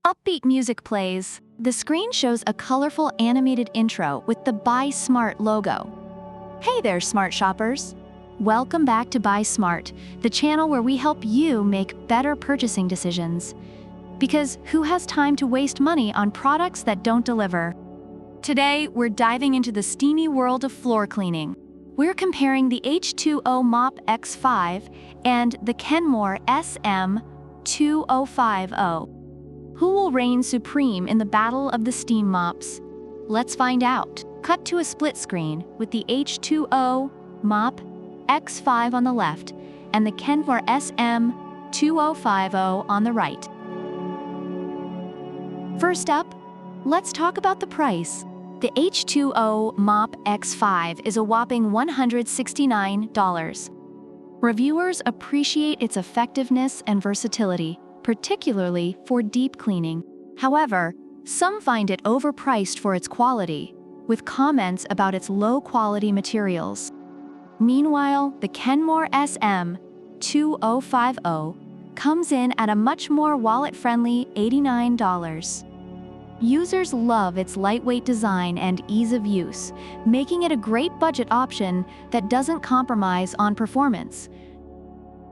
Upbeat music plays. The screen shows a colorful animated intro with the Buy Smart logo. Hey there, smart shoppers! Welcome back to Buy Smart, the channel where we help you make better purchasing decisions. Because who has time to waste money on products that don't deliver? Today, we're diving into the steamy world of floor cleaning. We're comparing the H2O MOP X5 and the Kenmore SM2050. Who will reign supreme in the battle of the steam mops? Let's find out. Cut to a split screen with the H2O MOP X5 on the left and the Kenmore SM2050 on the right. First up, let's talk about the price. The H2O MOP X5 is a whopping $169. Reviewers appreciate its effectiveness and versatility, particularly for deep cleaning. However, some find it overpriced for its quality, with comments about its low-quality materials. Meanwhile, the Kenmore SM2050 comes in at a much more wallet-friendly $89. Users love its lightweight design and ease of use, making it a great budget option that doesn't compromise on performance.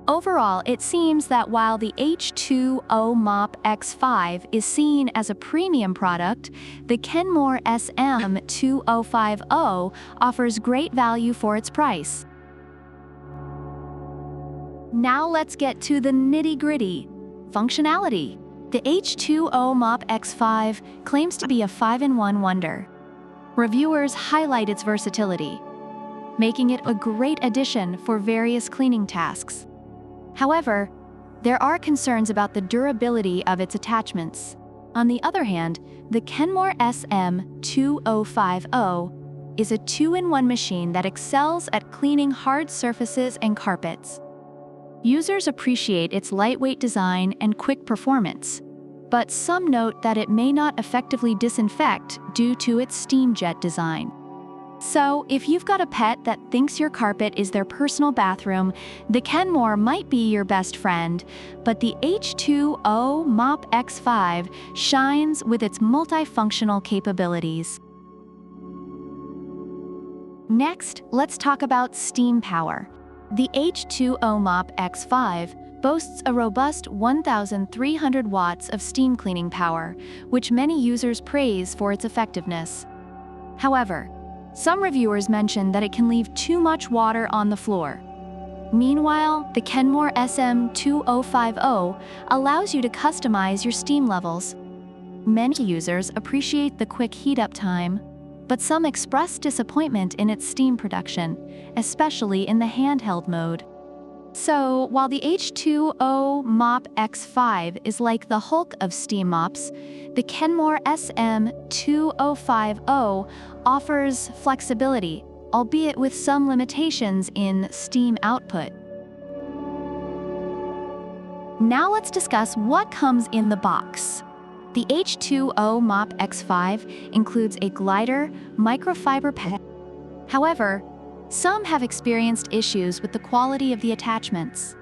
Overall, it seems that while the H2O MOP X5 is seen as a premium product, the Kenmore SM2050 offers great value for its price. Now let's get to the nitty-gritty. Functionality. The H2O MOP X5 claims to be a 5-in-1 wonder. Reviewers highlight its versatility, making it a great addition for various cleaning tasks. However, there are concerns about the durability of its attachments. On the other hand, the Kenmore SM2050 is a 2-in-1 machine that excels at cleaning hard surfaces and carpets. Users appreciate its lightweight design and quick performance, but some note that it may not effectively disinfect due to its steam jet design. So, if you've got a pet that thinks your carpet is their personal bathroom, the Kenmore might be your best friend, but the H2O MOP X5 shines with its multifunctional capabilities. Next, let's talk about steam power. The H2O MOP X5 boasts a robust 1,300 watts of steam cleaning power, which many users praise for its effectiveness. However, some reviewers mention that it can leave too much water on the floor. Meanwhile, the Kenmore SM2050 allows you to customize your steam levels. Many users appreciate the quick heat-up time, but some express disappointment in its steam production, especially in the handheld mode. So, while the H2O MOP X5 is like the Hulk of steam mops, the Kenmore SM2050 offers flexibility, albeit with some limitations in steam output. Now let's discuss what comes in the box. The H2O MOP X5 includes a glider, microfiber pad. However, some have experienced issues with the quality of the attachments.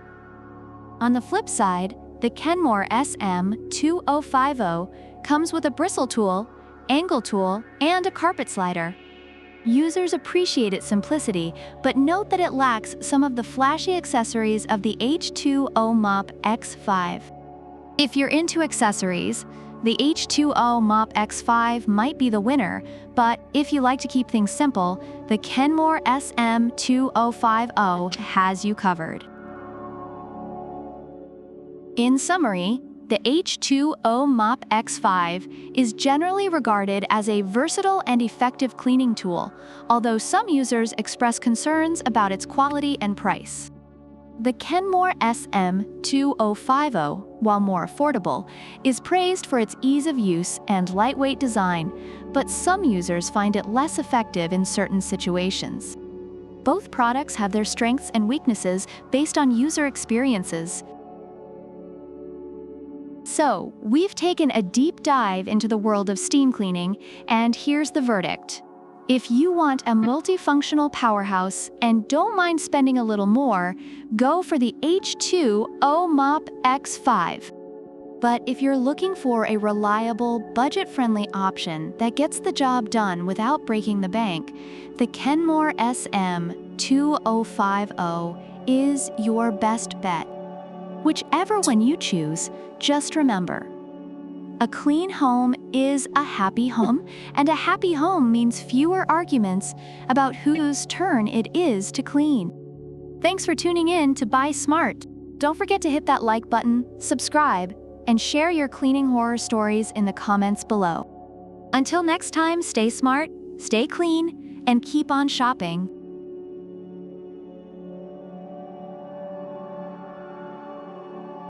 On the flip side, the Kenmore SM2050 comes with a bristle tool, angle tool, and a carpet slider. Users appreciate its simplicity, but note that it lacks some of the flashy accessories of the H2O MOP X5. If you're into accessories, the H2O MOP X5 might be the winner, but if you like to keep things simple, the Kenmore SM2050 has you covered. In summary, the H2O MOP X5 is generally regarded as a versatile and effective cleaning tool, although some users express concerns about its quality and price. The Kenmore SM2050, while more affordable, is praised for its ease of use and lightweight design, but some users find it less effective in certain situations. Both products have their strengths and weaknesses based on user experiences. So, we've taken a deep dive into the world of steam cleaning, and here's the verdict. If you want a multifunctional powerhouse and don't mind spending a little more, go for the H2O MOP X5. But if you're looking for a reliable, budget-friendly option that gets the job done without breaking the bank, the Kenmore SM2050 is your best bet. Whichever one you choose, just remember, a clean home is a happy home, and a happy home means fewer arguments about whose turn it is to clean. Thanks for tuning in to Buy Smart. Don't forget to hit that like button, subscribe, and share your cleaning horror stories in the comments below. Until next time, stay smart, stay clean, and keep on shopping.